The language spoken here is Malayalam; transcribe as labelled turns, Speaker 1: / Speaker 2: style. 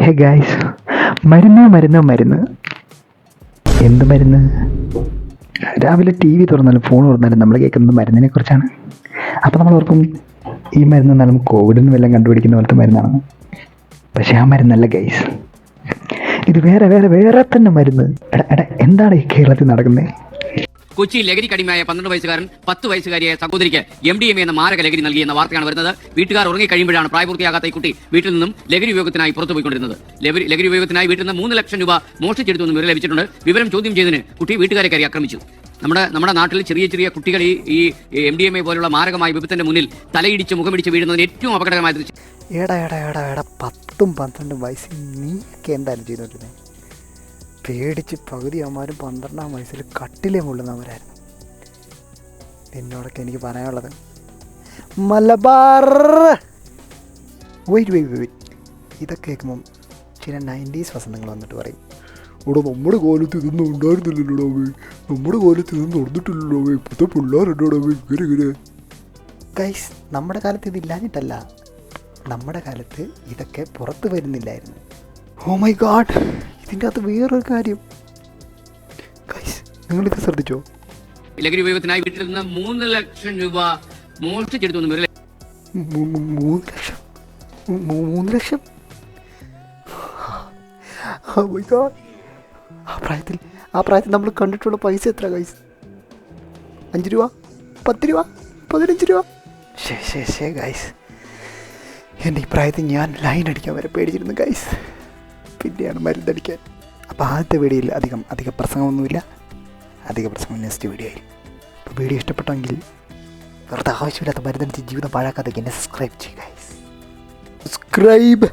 Speaker 1: ഹേ ഗായ്സ്, മരുന്ന് മരുന്ന് മരുന്ന്. എന്ത് മരുന്ന്? രാവിലെ ടി വി തുറന്നാലും ഫോൺ തുറന്നാലും നമ്മൾ കേൾക്കുന്നത് മരുന്നിനെ കുറിച്ചാണ്. അപ്പോൾ നമ്മൾ ഓർക്കും ഈ മരുന്ന് എന്നാലും കോവിഡിന് വല്ലതും കണ്ടുപിടിക്കുന്ന പോലത്തെ മരുന്നാണ്. പക്ഷെ ആ മരുന്നല്ല ഗൈസ്, ഇത് വേറെ വേറെ വേറെ തന്നെ മരുന്ന്. എന്താണ് ഈ കേരളത്തിൽ നടക്കുന്നത്?
Speaker 2: കൊച്ചിയിൽ ലഹരി കടിമയായ 12 വയസ്സുകാരൻ 10 വയസ്സുകാരിയായ സഹോദരിക്ക് MDMA എന്ന മാരക ലഹരി നൽകിയെന്ന വാർത്തയാണ് വരുന്നത്. വീട്ടുകാർ ഉറങ്ങി കഴിയുമ്പോഴാണ് പ്രായപൂർത്തിയാകാത്ത ഈ കുട്ടി വീട്ടിൽ നിന്നും ലഹരി ഉപയോഗത്തിനായി പുറത്തു പോയിക്കൊണ്ടിരുന്നത്. ലഹരി ഉപയോഗത്തിനായി വീട്ടിൽ നിന്ന് 3 ലക്ഷം രൂപ മോഷ്ടിച്ചെടുത്തു വിവരം ലഭിച്ചിട്ടുണ്ട്. വിവരം ചോദ്യം ചെയ്തതിന് കുട്ടി വീട്ടുകാരെ കയറി ആക്രമിച്ചു. നമ്മുടെ നാട്ടിൽ ചെറിയ കുട്ടികൾ ഈ MDMA പോലുള്ള മാരകമായ വിപത്തിന്റെ മുന്നിൽ തലയിടിച്ച് മുഖമിടിച്ച് വീഴുന്നതിന് ഏറ്റവും അപകടകരമായ ദൃശ്യം.
Speaker 3: എടാ 10ഉം 12ഉം വയസ്സിൽ നീയൊക്കെ എന്തായാലും ചെയ്തോണ്ടിരുന്നത്? പേടിച്ച് പകുതി അമ്മമാരും 12ആം വയസ്സിൽ കട്ടിലേ മുള്ളുന്നവരായിരുന്നു. എന്നോടൊക്കെ എനിക്ക് പറയാനുള്ളത് മലബാർ വെയിറ്റ് ഇതൊക്കെ കേൾക്കുമ്പം ചില 90s വസന്തങ്ങൾ വന്നിട്ട് പറയും, ഇവിടെ നമ്മുടെ കാലത്ത് ഇതൊന്നും ഉണ്ടായിരുന്നില്ലല്ലോ, നമ്മുടെ കാലത്ത് ഇതൊന്നും നടന്നിട്ടില്ലല്ലോ, ഇപ്പോഴത്തെ പിള്ളേരുണ്ടോ ഇങ്ങനെ. ഗൈസ്, നമ്മുടെ കാലത്ത് ഇതില്ലാഞ്ഞിട്ടല്ല, നമ്മുടെ കാലത്ത് ഇതൊക്കെ പുറത്ത് വരുന്നില്ലായിരുന്നു. ഓ മൈ ഗാഡ്, ഇതിൻ്റെ അകത്ത് വേറൊരു കാര്യം ഗൈസ്, നിങ്ങളിത് ശ്രദ്ധിച്ചോ?
Speaker 2: ലഹരി ഉപയോഗത്തിനായി വീട്ടിൽ നിന്ന് 3 ലക്ഷം രൂപ മോഷ്ടിച്ചെടുത്തു വിവരം.
Speaker 3: 3 ലക്ഷം? ഓ മൈ ഗാഡ്, ആ പ്രായത്തിൽ നമ്മൾ കണ്ടിട്ടുള്ള പൈസ എത്ര ഗൈസ്? 5 രൂപ, 10 രൂപ, 15 രൂപ. ശേ ഗൈസ്, എൻ്റെ ഈ പ്രായത്തിൽ ഞാൻ ലൈൻ അടിക്കാൻ വരെ പേടിച്ചിരുന്നു ഗൈസ്. പിന്നെയാണ് മരുന്നടിക്കാൻ. അപ്പോൾ ആദ്യത്തെ വീഡിയോയിൽ അധിക പ്രസംഗമൊന്നുമില്ല, അധിക പ്രസംഗം നെക്സ്റ്റ് വീഡിയോ ആയി. അപ്പോൾ വീഡിയോ ഇഷ്ടപ്പെട്ടെങ്കിൽ വെറുതെ ആവശ്യമില്ലാത്ത മരുന്നടിച്ച് ജീവിതം പാഴാക്കാതെ എന്നെ സബ്സ്ക്രൈബ് ചെയ്യുക ഗൈസ്. സബ്സ്ക്രൈബ്.